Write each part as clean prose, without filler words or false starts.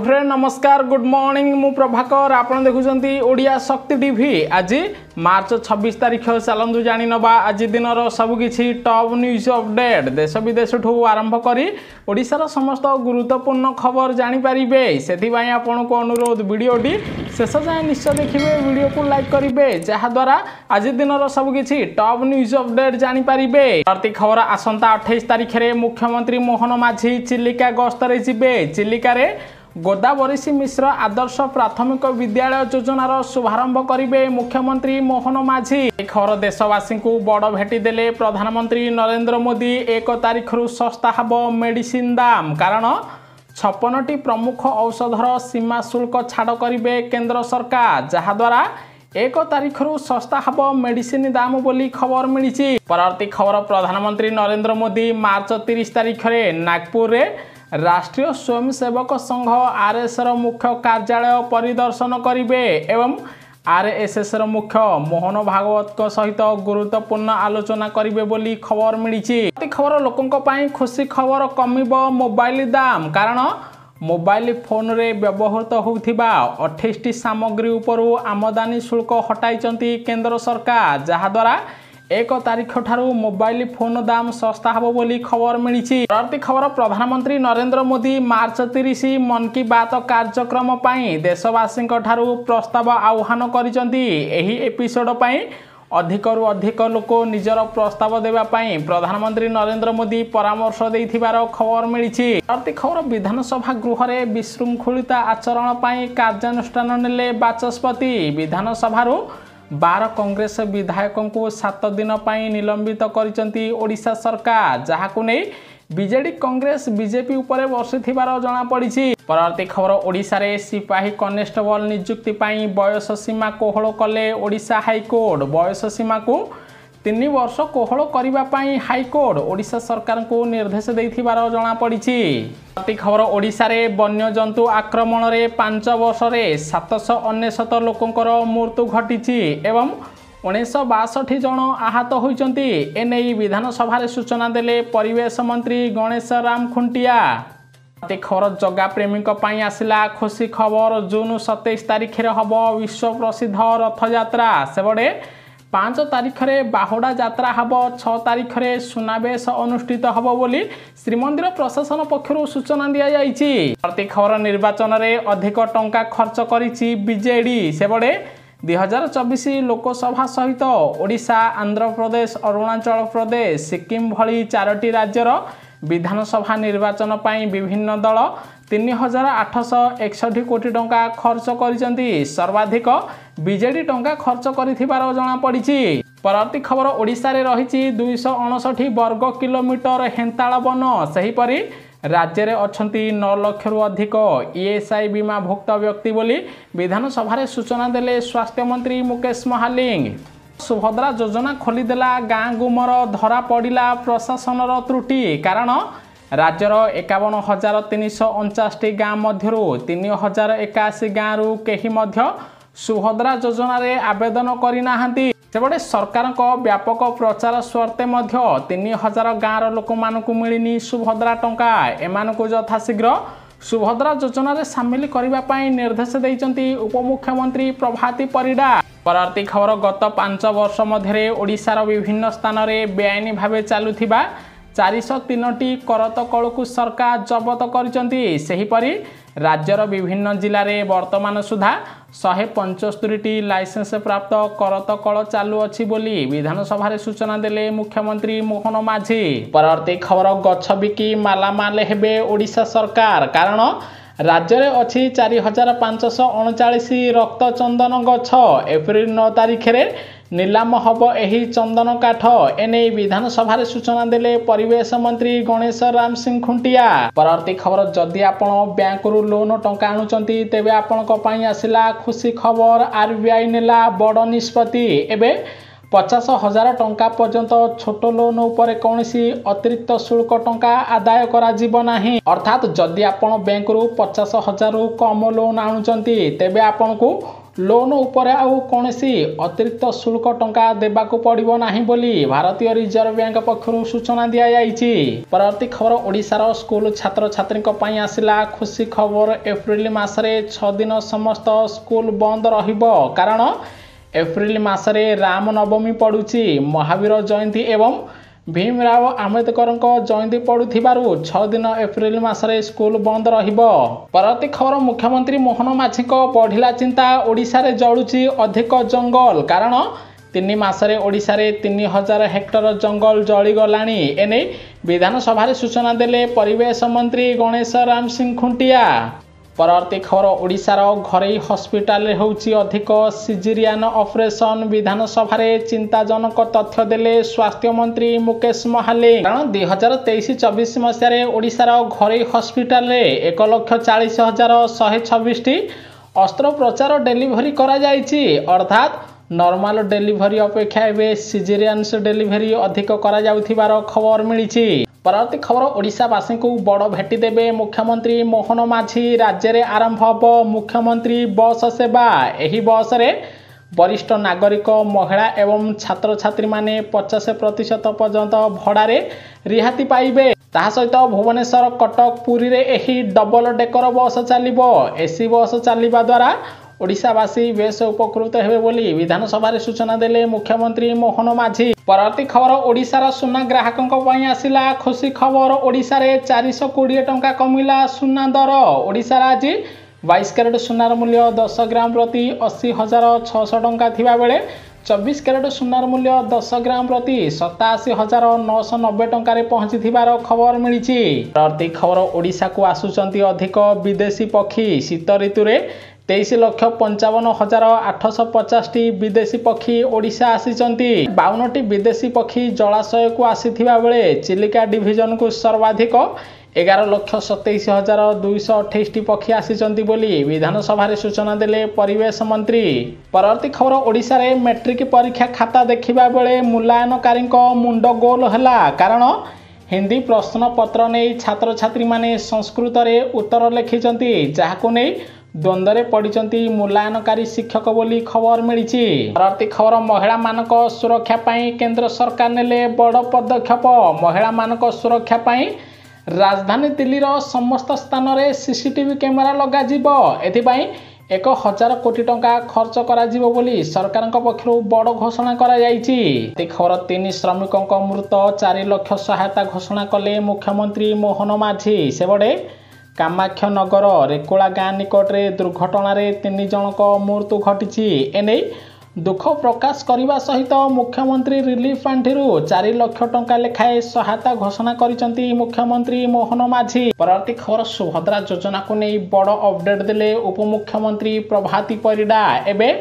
Everyone नमस्कार good morning मु प्रभाकर आपन देखुछंती ओडिया शक्ति टीवी। आज मार्च 26 तारिख चलतु जानी नबा आज दिन सबकि टॉप न्यूज अपडेट देश विदेश ठू आरंभ करी ओडिशार समस्त गुरुत्वपूर्ण खबर जानीपारे से आपन को अनुरोध वीडियोटी शेष जाए निश्चय देखिए वीडियो को लाइक करेंगे जहाद्वारा आज दिन सबकि टॉप न्यूज अपडेट जानीपारे। प्रति खबर आसंता 28 तारिख में मुख्यमंत्री मोहन माझी चिलिका गस्तरे जिबे। चिलिका गोदावरीशी मिश्र आदर्श प्राथमिक विद्यालय योजनार शुभारंभ करेंगे मुख्यमंत्री मोहन माझी। खबर देशवासी को बड़ भेटी देले प्रधानमंत्री नरेंद्र मोदी। 1 तारिख सस्ता हब मेडिसिन दाम कारण 56टी प्रमुख औषधर सीमा शुल्क छाड़ करेंगे केंद्र सरकार जहाद्वारा 1 तारिख सस्ता हब मेडिसिन दाम बोली खबर मिली। परवर्ती खबर प्रधानमंत्री नरेंद्र मोदी मार्च 30 तारिख में नागपुर में राष्ट्रीय स्वयंसेवक संघ आरएस मुख्य कार्यालय परिदर्शन करेंगे एवं आरएसएस मुख्य मोहन भागवत सहित गुरुत्वपूर्ण आलोचना करेंगे बोली खबर मिली। खबर लोकों खुशी खबर कमिब मोबाइल दाम कारण मोबाइल फोन रे व्यवहृत होउथिबा 28टी सामग्री उपरू आमदानी शुल्क हटाई केंद्र सरकार जहाद्वारा 1 तारिख ठारू मोबाइल फोन दाम सस्ता हब बोली खबर मिली। परवर्ती खबर प्रधानमंत्री नरेंद्र मोदी मार्च 30 मन की बात कार्यक्रम पाई देशवासी ठारू प्रस्ताव आह्वान करिसेंती। एही एपिसोड पाई अधिकरु अधिक लोक निजर प्रस्ताव देवाई प्रधानमंत्री नरेंद्र मोदी परामर्श देथिबार खबर मिली। परवर्ती खबर विधानसभा गृह में विशृंखलिता आचरण पाई कार्यानुष्ठान नेले बाचस्पति। विधानसभा 12 कांग्रेस विधायकों को 7 दिन पाई निलंबित करिसेंती ओडिशा सरकार जहाकु नै बीजेडी कांग्रेस बीजेपी उपरे बसिथिबार जणा पड़िछि। परवर्ती खबर ओडिशा रे सिपाही कनेस्टेबल नियुक्ति पाई बयस सीमा कोहल कले ओडिशा हाईकोर्ट। बयस सीमा को 3 वर्ष कोहल करिबा पाई हाईकोर्ट ओडिशा सरकार को निर्देश देथिबार जणा पड़िछि। परवर्ती खबर ओडिशा रे वन्य जंतु आक्रमण रे 5 वर्ष रे 799 लोकंकर मृत्यु घटिछि एवं 1962 जन आहत होइचंती। एने विधानसभा रे सूचना देले परिवेश मंत्री गणेश राम खुंटिया। खबर जगा प्रेमी पाई आसिला खुशी खबर जून 27 तारिख रे हब विश्व प्रसिद्ध रथ यात्रा। सेबडे 5 तारिख में बाहुड़ा यात्रा हब 6 तारिख में सुनावेश अनुष्ठित हब बोली श्रीमंदिर प्रशासन पक्षर सूचना दि जाइछि। प्रति खबर निर्वाचन में अधिक टंका खर्च करिछि बीजेडी। सेबडे 2024 लोकसभा सहित ओडिशा आंध्र प्रदेश अरुणाचल प्रदेश सिक्किम भली 4टी राज्यर विधानसभा निर्वाचन पाई विभिन्न दल 3861 कोटी टंका खर्च करिसेंती। सर्वाधिक बीजेडी टंका खर्च करिथिबार जणा पड़िछि। परवर्ती खबर ओडिशा रे रहिछि 259 वर्ग किलोमीटर हेंताळ वन। सेहीपरि राज्य रे अछंती 9 लाख रु अधिक ईएसआई बीमा भुक्त व्यक्ति बोली विधानसभा रे सूचना देले स्वास्थ्य मंत्री मुकेश महालिंग। सुभद्रा योजना खोलीदेला गाँ गुमर धरा पड़ा प्रशासन त्रुटि कारण राज्यर 51,349 गाँ मध्य 3,081 गाँव कहीं सुभद्रा योजना रे आवेदन करना। सेबडे सरकार व्यापक प्रचार स्वर्ते 3,000 गाँवर लोक मानक मिलनी सुभद्रा टंका। एमानकु यथाशीघ्र सुभद्रा योजना रे सामिल करने निर्देश देइचंती उपमुख्यमंत्री प्रभाती परिडा। परवर्ती खबर गत 5 वर्ष मध्य ओडिशार विभिन्न स्थान में बेआईनी भावे चलुथिबा 403टी करतकल को सरकार जबत करिसेंती। सेहीपरि राज्यर विभिन्न जिले में वर्तमान सुधा 175टी लाइसेंस प्राप्त करतकल चालू अछि बोली विधानसभा रे सूचना देले मुख्यमंत्री मोहन माझी। परवर्ती खबर गछ बिकी मालामाल हेबे ओडिशा सरकार कारण राज्य में अच्छी 4,539 रक्त चंदन गछ। एप्रिल 9 तारिख में नीलाम हब एही चंदन काठ। एने विधानसभा रे सूचना देले परिवेश मंत्री गणेश राम सिंह खुंटिया। परवर्ती खबर जदि आपण बैंक रु लोन टंका आणुचंती तेबे आपणक पई आसिला खुशी खबर। आरबीआई नेला बड़ निष्पत्ति। एबे 50,000 टंका पर्यंत छोट लोन उपरे कौनसी अतिरिक्त शुल्क टंका आदाय करा जीव नाही। अर्थात जदि आपण बैंक रु 50,000 रु कम लोन आणुचंती तेबे आपणकु लोन उपरे आउ कौनसी अतिरिक्त शुल्क टंका देबाकू पड़िबो नाही बोली भारतीय रिजर्व बैंक पक्षरु सूचना दिया जायछि। परवर्ती खबर ओडिशार स्कूल छात्र छात्री पई आसिला खुशी खबर। एप्रिल मासरे 6 दिन समस्त स्कूल बंद रहिबो कारण एप्रिल मासरे रामनवमी पड़ुछि। महावीर जयंती एवं भीमराव आंबेडकर जयंती पड़ुथिबारु 6 दिन एप्रिल मासरे स्कूल बंद रहिबो। परवर्ती खबर मुख्यमंत्री मोहन माझी बढ़िला चिंता ओडिशा रे जळुछि अधिक जंगल कारण 3 मासरे ओडिशा रे 3000 हेक्टर जंगल जळी गलाणी। एने विधानसभा रे सूचना देले परिवेश मंत्री गणेश राम सिंह खुंटिया। परवर्ती खबर ओडिशार घरेई हस्पिटाल होउछि अधिक सिजेरियन ऑपरेशन। विधानसभा रे चिंताजनक तथ्य देले स्वास्थ्य मंत्री मुकेश महालिक कारण 2023-24 मसीह ओडिशार घरेई हस्पिटाल रे 1,40,126 अस्त्रोपचार डेलीवरी करा जायछि। अर्थात नॉर्मल डेलीवरी अपेक्षा एवं सिजेरियन डेलीवरी अधिक करा जाउथिबार खबर मिलिछि। परवर्ती खबर ओडिशावासी को बड़ भेटी देवे मुख्यमंत्री मोहन माझी। राज्य में आरंभ हो मुख्यमंत्री बस सेवा। यही बस रे वरिष्ठ नागरिक महिला एवं छात्र छात्री माने 50% पर्यंत भड़ारे रिहाती पाइबे। ता सहित भुवनेश्वर कटक पुरी रे एही double decker bus चलिबो। AC bus चलिबा द्वारा ओडिशावासी बेस उपकृत हेबे बोली विधानसभा रे सूचना देले मुख्यमंत्री मोहन माझी। परवर्ती खबर ओडिशार सुना ग्राहकों पई आसिला खुशी खबर। ओडिशा रे 420 टंका कमिला सुना दर। ओडिशा रे आज 22 कैरेट सुनार मूल्य 10 ग्राम प्रति 80,600 टंका थिबा बेले 24 कैरेट सुनार मूल्य 10 ग्राम प्रति 87,990 टंका रे पहुंची थिबार खबर मिलिछि। परवर्ती खबर ओडिशा को आसुचंती अधिक विदेशी पक्षी। शीत ऋतु रे 23,55,850 विदेशी पक्षी ओडिशा आसीचंती। 52 विदेशी पक्षी जलाशय को आसीथिबा बेले चिलिका डिविजन को सर्वाधिक 11,27,228 पक्षी आसीचंती बोली विधानसभा रे सूचना देले परिवेश मंत्री। परवर्ती खबर ओडिशा रे मैट्रिक परीक्षा खाता देखिबा बेले मूल्यांकनकारी मुंड गोल हला कारण हिंदी प्रश्न पत्र नै छात्र छात्री माने संस्कृत रे उत्तर लिखिचंती जाहाको नै द्वंद्व पड़ती मूल्यांकनकारी शिक्षक बोली खबर मिली। परवर्ती खबर महिला मानक सुरक्षा पाई केंद्र सरकार नेले बड़ पदक्षेप। महिला मानक सुरक्षा पाई राजधानी दिल्लीर समस्त स्थान में सीसीटीवी कैमेरा लगाजिबो। एथिपाई 1,000 कोटी टंका खर्च करा जिवो बोली सरकार पक्षरु बड़ घोषणा करा जायछि। खबर 3 श्रमिकों मृत 4 लाख सहायता घोषणा कले मुख्यमंत्री मोहन माझी। सेबडे कामाख्यनगर रेकोला गाँ निकट में दुर्घटना 3 जनक मृत्यु घटी। एने दुख प्रकाश करने सहित मुख्यमंत्री रिलीफ पांठि 4 लाख टंका लेखाए सहायता घोषणा करिसेंती मुख्यमंत्री मोहन माझी। परवर्ती खबर सुभद्रा योजना को नहीं बड़ अपडेट देले उपमुख्यमंत्री प्रभाती परिडा। एबे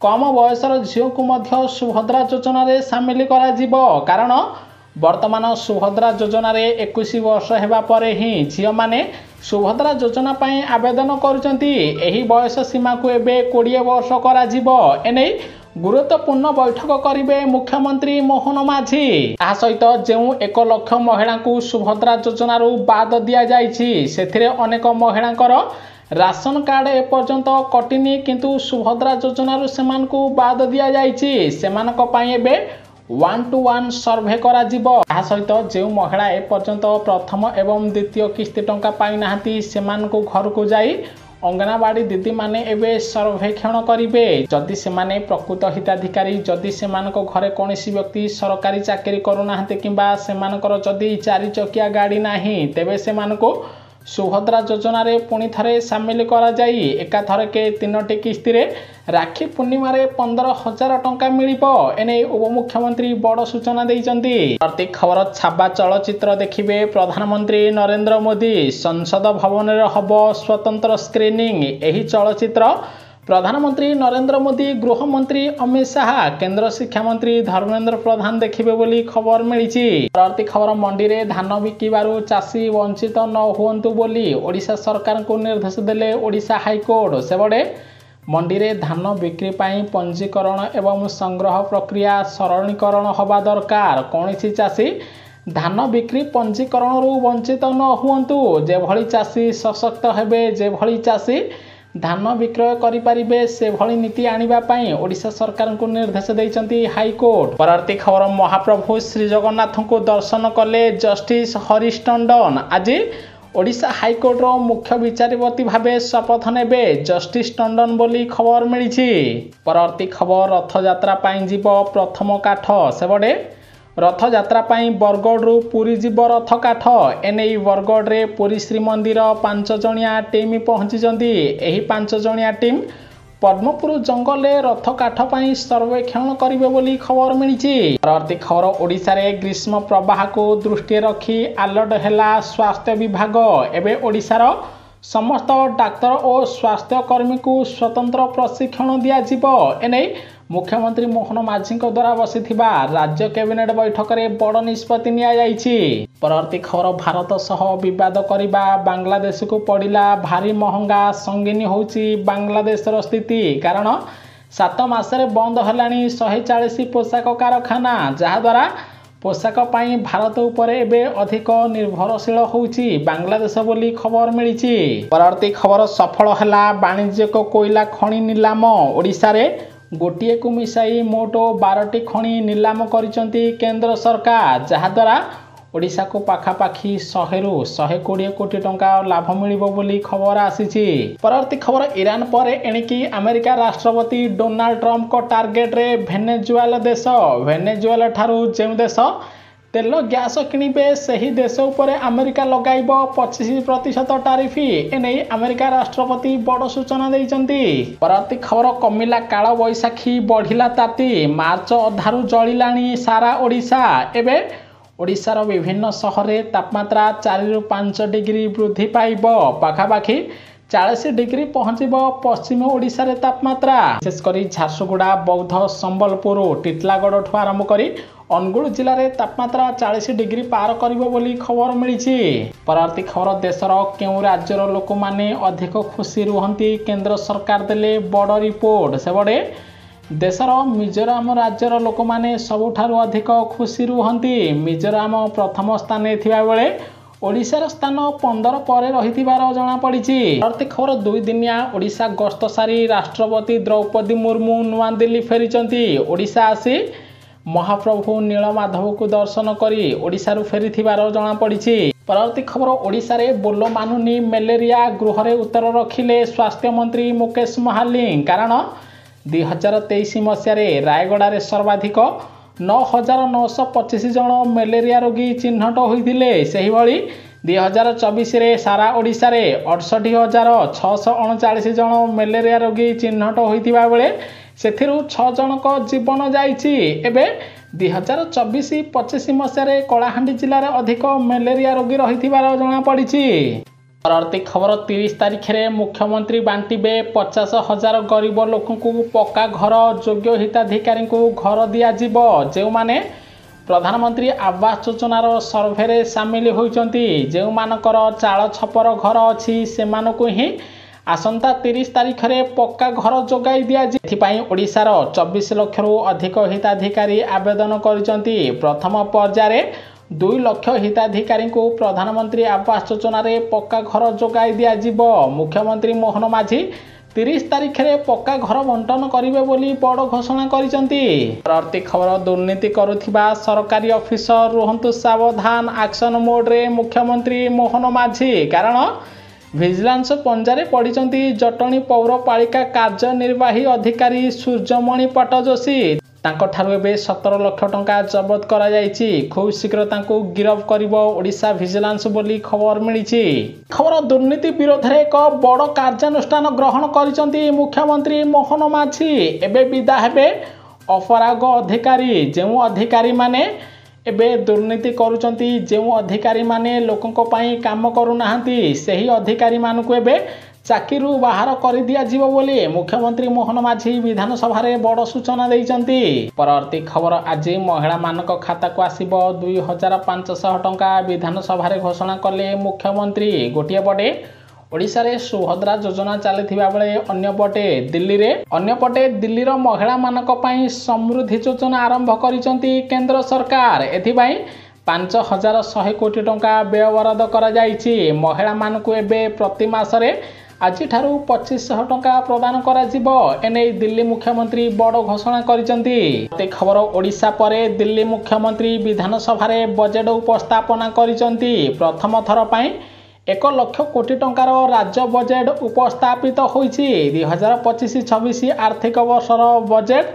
कम बयसर झील को मध्य सुभद्रा योजना रे सामिल करा जिवो कारण वर्तमान सुभद्रा योजना रे 21 वर्ष हेबा परे ही झील माने सुभद्रा योजना पाई आवेदन करुचंती। एही बयस सीमा को एबे 20 वर्ष करा जिवो। एने गुरुत्वपूर्ण बैठक करिवे मुख्यमंत्री मोहन माझी। आ सहित जेउ 1 लाख महिला को सुभद्रा योजना रु बाद दिया जायछि सेथिरे अनेक महिलांकर राशन कार्ड एपर्यंत कटिनी किंतु सुभद्रा योजना रु सेमान को बाद दिया जायछि। सेमानक पाई एबे 1-to-1 सर्वे करा जिवो। आ सहित जेउ महिला एपर्यंत प्रथम एवं द्वितीय किस्ती टंका पाई नाहंती सेमान को घर को जाई अंगनवाड़ी दीदी माने एबे सर्वेक्षण करिवे। जदि सेमाने प्रकृत हिताधिकारी जदि सेमानक घरे कोनोसी व्यक्ति सरकारी चाकरी करू नाहंते किंबा सेमानकर जदि 4 चकिया गाड़ी नाही तेबे सेमानको सुभद्रा योजना रे पुणी थरे सामिल करा जाई एकाथर के 3टी किस्ती रे राखी पूर्णिमा रे 15,000 टंका मिलिबो। एने उपमुख्यमंत्री बड़ सूचना देइचंती। प्रति खबर छाबा चलचित्र देखिबे प्रधानमंत्री नरेंद्र मोदी। संसद भवन रे हबो स्वतंत्र स्क्रीनिंग। एही चलचित्र प्रधानमंत्री नरेंद्र मोदी, गृहमंत्री अमित शाह, केंद्र शिक्षा मंत्री धर्मेंद्र प्रधान देखिबे बोली खबर मिली। परवर्ती खबर मंडी रे धान बिकिबारु चाषी वंचित न हुअंतु बोली ओडिशा सरकार को निर्देश देले ओडिशा हाईकोर्ट। सेबडे मंडी रे धान बिक्री पाई पंजीकरण एवं संग्रह प्रक्रिया सरलीकरण होबा दरकार। कौनसी चाषी धान बिक्री पंजीकरण रु वंचित न हुअंतु। जेभली चाषी सशक्त हेबे, जेभली चाषी धान विक्रय करिपारिबे सेभଳି नीति आनिबा पई ओडिशा सरकार को निर्देश दैचंती हाईकोर्ट। परवर्ती खबर महाप्रभु श्री जगन्नाथ को दर्शन कले जस्टिस हरीश टंडन। आज ओडिशा हाईकोर्ट रो मुख्य विचारपति भावे शपथ नेबे जस्टिस टंडन बोली खबर मिली। परवर्ती खबर रथयात्रा पई जीव प्रथम काठ सेबडे रथयात्रा पई बरगढ़ पुरी जीव रथ काठ एने बरगढ़ रे पुरी श्रीमंदिर 5 जणिया टीम पहुंची। एही 5 जणिया टीम पद्मपुर जंगल रथ काठ पई सर्वेक्षण करिवे बोली खबर मिली। परवर्ती खबर ओडिशा रे ग्रीष्म प्रवाह को दृष्टि रखी अलर्ट हैला स्वास्थ्य विभाग। एबे ओडिशार समस्त डाक्तर और स्वास्थ्य कर्मी को स्वतंत्र प्रशिक्षण दिया जिवो। एने मुख्यमंत्री मोहन माझी द्वारा बसिथिबा राज्य कैबिनेट बैठक में बड़ निष्पत्ति निया जायछि। परवर्ती खबर भारत सह विवाद करिबा बांग्लादेश को पड़िला भारी महंगा संगीन होउछि बांग्लादेशर स्थिति। कारण 7 मासरे बंद हलानी 140 पोशाक कारखाना जहाद्वारा पोशाक पाई भारत उपरे एबे अधिक निर्भरशील होउछि बांग्लादेश बोली खबर मिली। परवर्ती खबर सफल हला वाणिज्यिक कोयला खनि निलाम। ओडिशा रे गोटिए को मिसाई मोट 12टी खनि निलाम करिसंती केंद्र सरकार जहाद्वारा ओडिशा को पाखापाखी 100 ରୁ 120 कोटी टंका लाभ मिलिबो बोली खबर आसीछि। परवर्ती खबर ईरान पर एणिकी अमेरिका राष्ट्रपति डोनाल्ड ट्रंप को टार्गेट रे वेनेजुएला देश। वेनेजुएला ठारू जेउ देश तेल गैस किणिबे सही देश उपरे अमेरिका लगाइबो 25% टारिफ। एने अमेरिका राष्ट्रपति बड़ सूचना दैचंती। परवर्ती खबर कमिला काल बैशाखी बढ़िला ताती मार्च अधारू जलिलाणी सारा ओडिशा। एबे ओडिशार विभिन्न सहर रे तापमात्रा 4 ରୁ 5 डिग्री वृद्धि पाइब पाखापाखि 40 डिग्री पहुँचब पश्चिम ओडिशा रे तापमात्रा। विशेषकर झारसुगुड़ा बौद्ध संबलपुर टिटलागढ़ ठू आरंभ करी अनुगुल जिले में तापमात्रा 40 डिग्री पार करिबो बोली खबर मिली। परवर्ती खबर देशर केउ राज्यर लोक माने अधिक खुशी रुहंती केंद्र सरकार देले बड़ रिपोर्ट। सेबडे देशर मिजोराम राज्यर लोक माने सबुठारु अधिक खुशी रुहंती। मिजोराम प्रथम स्थान थिबा बेले ओडिशार स्थान 15 पर रहिथिबार जणा पड़िछि। परवर्ती खबर 2 दिनिया ओडिशा गस्त सारी राष्ट्रपति द्रौपदी मुर्मू नुआ दिल्ली फेरिचंती। ओडिशा आसी महाप्रभु नीलमाधव को दर्शन करी ओडिशारु फेरिथिबार जणा पड़िछि। परवर्ती खबर ओडिशा रे बोलो मानुनी मलेरिया गृह रे उत्तर रखिले स्वास्थ्य मंत्री मुकेश महालिंग। कारण 2023 मसीह रायगड़ा रे सर्वाधिक 9,925 जन मलेरिया रोगी चिन्हट होइथिले। सेही भली 2024 रे सारा ओडिशा रे 68,639 जन मलेरिया रोगी चिन्हट होइथिबा बेले सेथिरु 6 जनक जीवन जाइछि। एबे 2024-25 मसीह कलाहांडी जिले में अधिक मलेरिया रोगी रहिथिबार जणा पड़िछि। परवर्ती खबर 30 तारिख रे मुख्यमंत्री बांटिबे 50,000 गरीब लोक को पक्का घर। योग्य हिताधिकारी को घर दिया जिवो जे माने प्रधानमंत्री आवास योजनार सर्वे रे सामिल होइचंती। जे मानकर चाल छपर घर अछि सेमानकु ही आसंता 30 तारिख रे पक्का घर जोगाई दिया जेथिपाई ओडिशार 24 लाख रु अधिक हिताधिकारी आवेदन करिसंती। प्रथम पर्याय 2 लाख हिताधिकारी को प्रधानमंत्री आवास योजना रे पक्का घर जोगाई दिया जिवो। मुख्यमंत्री मोहन माझी 30 तारिख रे पक्का घर बंटन करिवे बोली बड़ घोषणा करिसंती। परवर्ती खबर दुर्नीति करुथिबा सरकारी ऑफिसर रुहंतु सावधान एक्शन मोड रे मुख्यमंत्री मोहन माझी। कारण विजिलेंस पंजारे पड़िचंती जटणी पौरपालिका कार्यनिर्वाही अधिकारी सूर्यमणि पाट जोशी। तांको ठारू एबे 17 लाख टंका जबत करा जायछि। खूब शीघ्र तांको गिरफ करिवो ओडिशा विजिलेंस बोली खबर मिलिछि। खबर दुर्नीति विरोध रे एक बड़ कार्यानुष्ठान ग्रहण करिसंती मुख्यमंत्री मोहन माझी। एबे विदा हेबे अपराग अधिकारी। जेउ अधिकारी माने एबे दुर्नीति करुचंती, जेउ अधिकारी माने लोकंको पई काम करू नाहंती सेही अधिकारी मानकु एबे चाकिरू बाहर कर दिया जीव बोली मुख्यमंत्री मोहन माझी विधानसभा रे बड़ सूचना दैचंती। परवर्ती खबर आज महिला मानक खाता को आसीबो 2,500 टंका विधानसभा रे घोषणा कले मुख्यमंत्री। गोटिए पटे ओडिशा रे सुभद्रा योजना चलिथिबा बेले अन्यपटे दिल्ली रो महिला मानक पई समृद्धि योजना आरंभ करिसंती केंद्र सरकार। एथिबाई 5,100 कोटी टंका व्यय बराद करा जायछि। महिला मानकु एबे प्रति मासरे ଆଜିଠାରୁ 2500 ଟଙ୍କା ପ୍ରଦାନ କରାଯିବ। ଏନେଇ ଦିଲ୍ଲୀ ମୁଖ୍ୟମନ୍ତ୍ରୀ ବଡ଼ ଘୋଷଣା କରିଛନ୍ତି। ଏ ଖବର ଓଡ଼ିଶା ପରେ ଦିଲ୍ଲୀ ମୁଖ୍ୟମନ୍ତ୍ରୀ ବିଧାନସଭାରେ ବଜେଟ୍ ଉପସ୍ଥାପନା କରିଛନ୍ତି। ପ୍ରଥମ ଥର ପାଇଁ 1 ଲକ୍ଷ କୋଟି ଟଙ୍କାର ରାଜ୍ୟ ବଜେଟ୍ ଉପସ୍ଥାପିତ ହୋଇଛି। 2025-26 ଆର୍ଥିକ ବର୍ଷର ବଜେଟ୍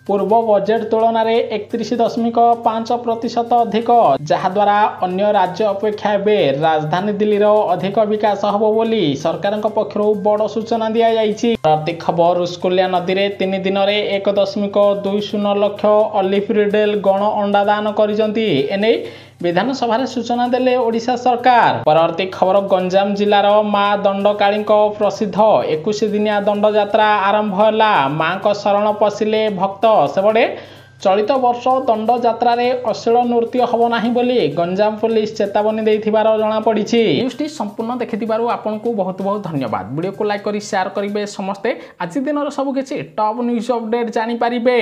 ପୂର୍ବ ବଜେଟ୍ ତୁଳନାରେ 31.5% ଅଧିକ, ଯାହାଦ୍ୱାରା ଅନ୍ୟ ରାଜ୍ୟ ଅପେକ୍ଷା ଏବେ ରାଜଧାନୀ ଦିଲ୍ଲୀର ଅଧିକ ବିକାଶ ହେବ ବୋଲି ସରକାରଙ୍କ ପକ୍ଷରୁ ବଡ଼ ସୂଚନା ଦିଆଯାଇଛି। ପରବର୍ତ୍ତୀ ଖବର, ରୁଷକୁଲିଆ ନଦୀରେ 3 ଦିନରେ 1.20 ଲକ୍ଷ ଅଲିଭ୍ ରିଡେଲ୍ ଗଣ ଅଣ୍ଡା ଦାନ କରିଛନ୍ତି। ଏନେଇ ବିଧାନସଭାରେ ସୂଚନା ଦେଲେ ଓଡ଼ିଶା ସରକାର। ପରବର୍ତ୍ତୀ ଖବର, ଗଞ୍ଜାମ ଜିଲ୍ଲାର ମା ଦଣ୍ଡକାଳୀଙ୍କ ପ୍ରସିଦ୍ଧ 21 ଦିନିଆ ଦଣ୍ଡଯାତ୍ରା ଆରମ୍ଭ ହେଲା। ମାଙ୍କ ଶରଣ ପଶିଲେ ଭକ୍ତ। ସେପଟେ ଚଳିତ ବର୍ଷ ଦଣ୍ଡଯାତ୍ରାରେ ଅଶ୍ଳୀଳ ନୃତ୍ୟ ହେବ ନାହିଁ ବୋଲି ଗଞ୍ଜାମ ପୋଲିସ ଚେତାବନୀ ଦେଇଥିବାର ଜଣାପଡ଼ିଛି। ନ୍ୟୁଜ୍ଟି ସମ୍ପୂର୍ଣ୍ଣ ଦେଖିଥିବାରୁ ଆପଣଙ୍କୁ ବହୁତ ବହୁତ ଧନ୍ୟବାଦ। ଭିଡ଼ିଓକୁ ଲାଇକ୍ କରି ସେୟାର କରିବେ ସମସ୍ତେ। ଆଜି ଦିନର ସବୁକିଛି ଟପ୍ ନ୍ୟୁଜ୍ ଅପଡେଟ୍ ଜାଣିପାରିବେ।